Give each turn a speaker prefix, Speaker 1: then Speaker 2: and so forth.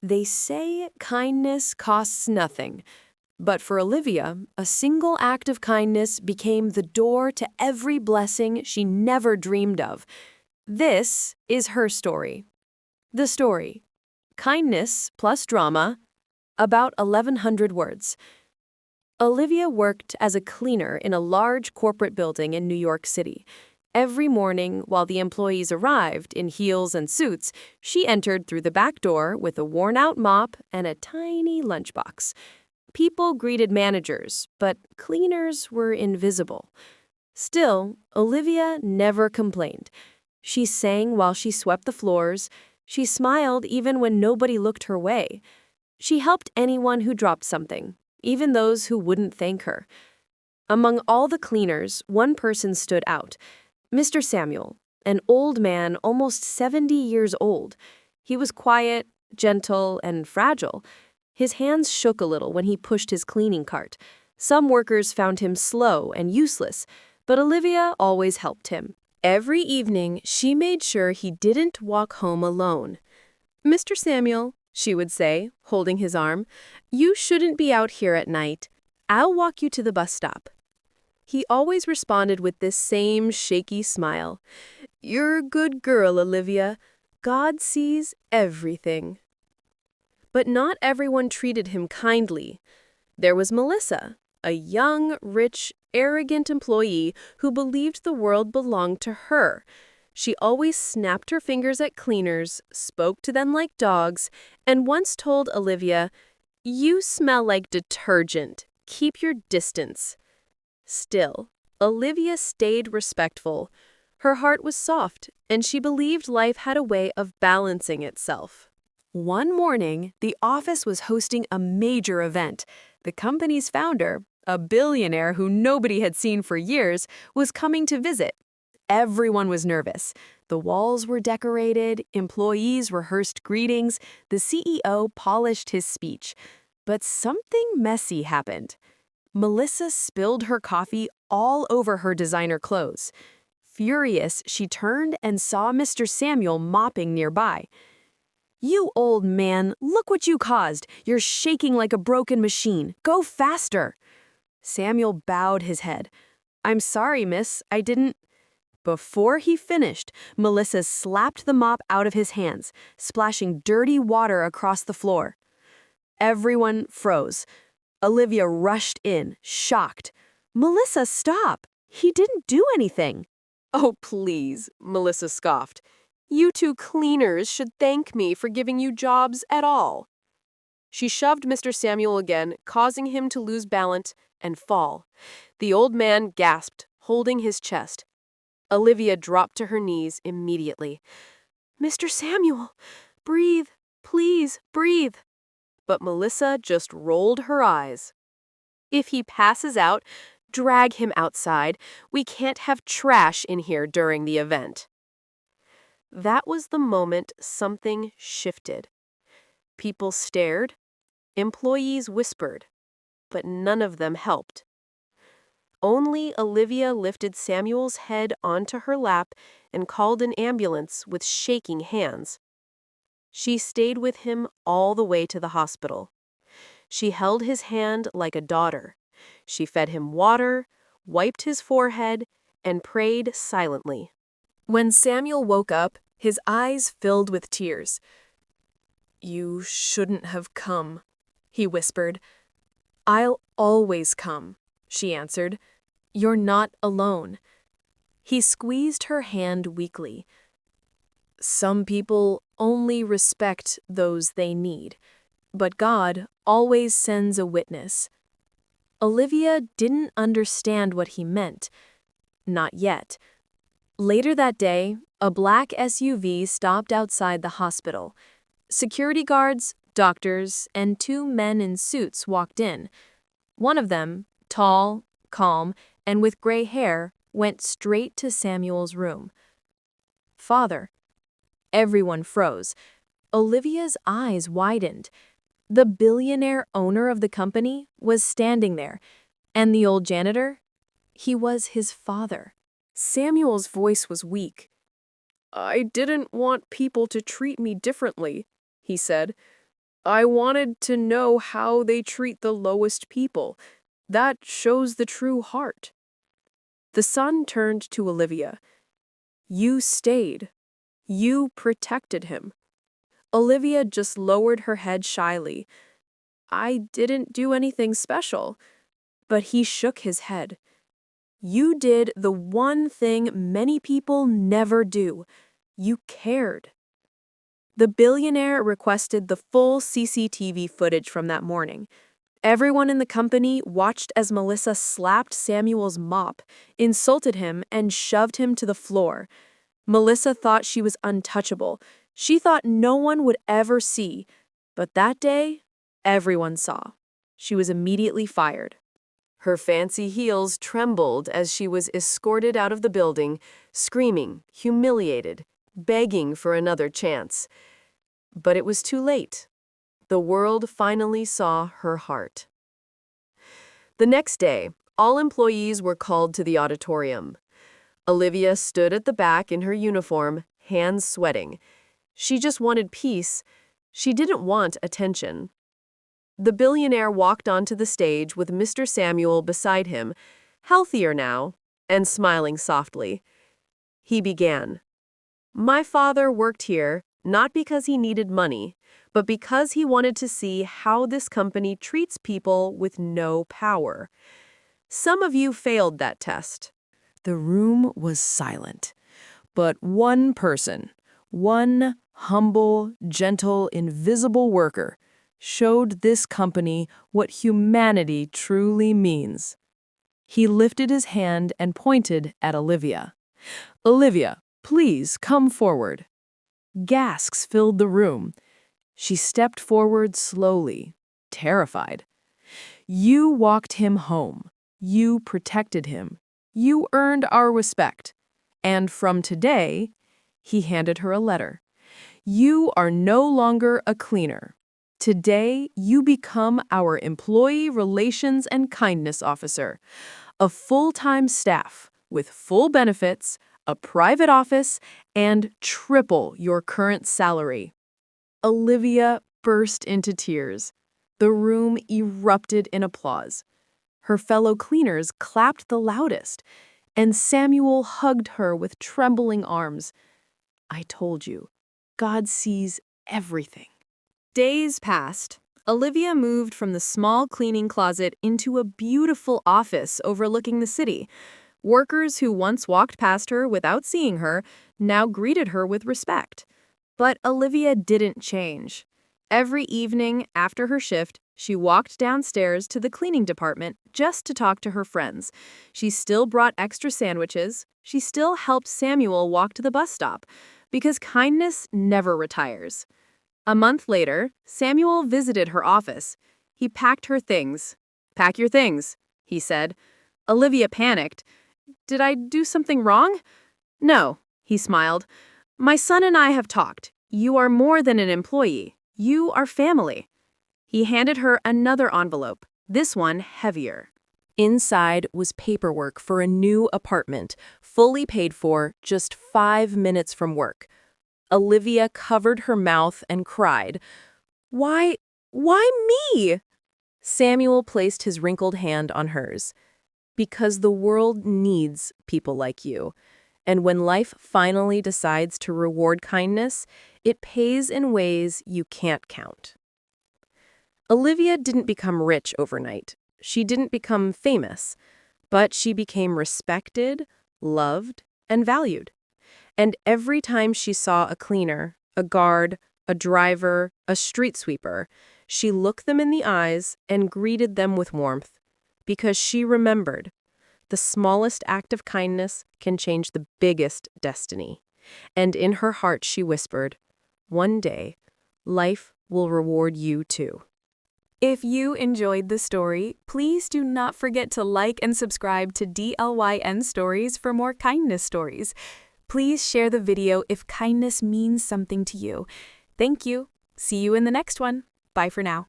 Speaker 1: They say kindness costs nothing, but for Olivia, a single act of kindness became the door to every blessing she never dreamed of. This is her story. The story: Kindness plus Drama, about 1,100 words. Olivia worked as a cleaner in a large corporate building in New York City. Every morning, while the employees arrived in heels and suits, she entered through the back door with a worn-out mop and a tiny lunchbox. People greeted managers, but cleaners were invisible. Still, Olivia never complained. She sang while she swept the floors. She smiled even when nobody looked her way. She helped anyone who dropped something, even those who wouldn't thank her. Among all the cleaners, one person stood out: Mr. Samuel, an old man almost 70 years old. He was quiet, gentle, and fragile. His hands shook a little when he pushed his cleaning cart. Some workers found him slow and useless, but Olivia always helped him. Every evening, she made sure he didn't walk home alone. "Mr. Samuel," she would say, holding his arm, "you shouldn't be out here at night. I'll walk you to the bus stop." He always responded with this same shaky smile. "You're a good girl, Olivia. God sees everything." But not everyone treated him kindly. There was Melissa, a young, rich, arrogant employee who believed the world belonged to her. She always snapped her fingers at cleaners, spoke to them like dogs, and once told Olivia, "You smell like detergent. Keep your distance." Still, Olivia stayed respectful. Her heart was soft, and she believed life had a way of balancing itself. One morning, the office was hosting a major event. The company's founder, a billionaire who nobody had seen for years, was coming to visit. Everyone was nervous. The walls were decorated, employees rehearsed greetings, the CEO polished his speech. But something messy happened. Melissa spilled her coffee all over her designer clothes. Furious, she turned and saw Mr. Samuel mopping nearby. "You old man, look what you caused. You're shaking like a broken machine. Go faster." Samuel bowed his head. "I'm sorry, miss, I didn't—" Before he finished, Melissa slapped the mop out of his hands, splashing dirty water across the floor. Everyone froze. Olivia rushed in, shocked. "Melissa, stop! He didn't do anything." "Oh, please," Melissa scoffed. "You two cleaners should thank me for giving you jobs at all." She shoved Mr. Samuel again, causing him to lose balance and fall. The old man gasped, holding his chest. Olivia dropped to her knees immediately. "Mr. Samuel, breathe, please breathe." But Melissa just rolled her eyes. "If he passes out, drag him outside. We can't have trash in here during the event." That was the moment something shifted. People stared, employees whispered, but none of them helped. Only Olivia lifted Samuel's head onto her lap and called an ambulance with shaking hands. She stayed with him all the way to the hospital. She held his hand like a daughter. She fed him water, wiped his forehead, and prayed silently. When Samuel woke up, his eyes filled with tears. "You shouldn't have come," he whispered. "I'll always come," she answered. "You're not alone." He squeezed her hand weakly. "Some people only respect those they need, but God always sends a witness." Olivia didn't understand what he meant. Not yet. Later that day, a black SUV stopped outside the hospital. Security guards, doctors, and two men in suits walked in. One of them, tall, calm, and with gray hair, went straight to Samuel's room. "Father." Everyone froze. Olivia's eyes widened. The billionaire owner of the company was standing there, and the old janitor? He was his father. Samuel's voice was weak. "I didn't want people to treat me differently," he said. I wanted to know how they treat the lowest people. That shows the true heart. The son turned to Olivia. You stayed. You protected him. Olivia just lowered her head shyly. I didn't do anything special. But he shook his head. You did the one thing many people never do. You cared. The billionaire requested the full CCTV footage from that morning. Everyone in the company watched as Melissa slapped Samuel's mop, insulted him, and shoved him to the floor. Melissa thought she was untouchable. She thought no one would ever see. But that day, everyone saw. She was immediately fired. Her fancy heels trembled as she was escorted out of the building, screaming, humiliated, begging for another chance. But it was too late. The world finally saw her heart. The next day, all employees were called to the auditorium. Olivia stood at the back in her uniform, hands sweating. She just wanted peace. She didn't want attention. The billionaire walked onto the stage with Mr. Samuel beside him, healthier now, and smiling softly. He began. My father worked here not because he needed money, but because he wanted to see how this company treats people with no power. Some of you failed that test. The room was silent, but one person, one humble, gentle, invisible worker, showed this company what humanity truly means. He lifted his hand and pointed at Olivia. Olivia, please come forward. Gasps filled the room. She stepped forward slowly, terrified. You walked him home. You protected him. You earned our respect. And from today, he handed her a letter. You are no longer a cleaner. Today, you become our Employee Relations and Kindness Officer, a full-time staff with full benefits, a private office, and triple your current salary. Olivia burst into tears. The room erupted in applause. Her fellow cleaners clapped the loudest, and Samuel hugged her with trembling arms. I told you, God sees everything. Days passed. Olivia moved from the small cleaning closet into a beautiful office overlooking the city. Workers who once walked past her without seeing her now greeted her with respect. But Olivia didn't change. Every evening after her shift, she walked downstairs to the cleaning department just to talk to her friends. She still brought extra sandwiches. She still helped Samuel walk to the bus stop, because kindness never retires. A month later, Samuel visited her office. He packed her things. Pack your things, he said. Olivia panicked. Did I do something wrong? No, he smiled. My son and I have talked. You are more than an employee. You are family. He handed her another envelope, this one heavier. Inside was paperwork for a new apartment, fully paid for, just 5 minutes from work. Olivia covered her mouth and cried, Why me? Samuel placed his wrinkled hand on hers. Because the world needs people like you. And when life finally decides to reward kindness, it pays in ways you can't count. Olivia didn't become rich overnight. She didn't become famous, but she became respected, loved, and valued. And every time she saw a cleaner, a guard, a driver, a street sweeper, she looked them in the eyes and greeted them with warmth, because she remembered the smallest act of kindness can change the biggest destiny. And in her heart she whispered, one day, life will reward you too. If you enjoyed the story, please do not forget to like and subscribe to DLYN Stories for more kindness stories. Please share the video if kindness means something to you. Thank you. See you in the next one. Bye for now.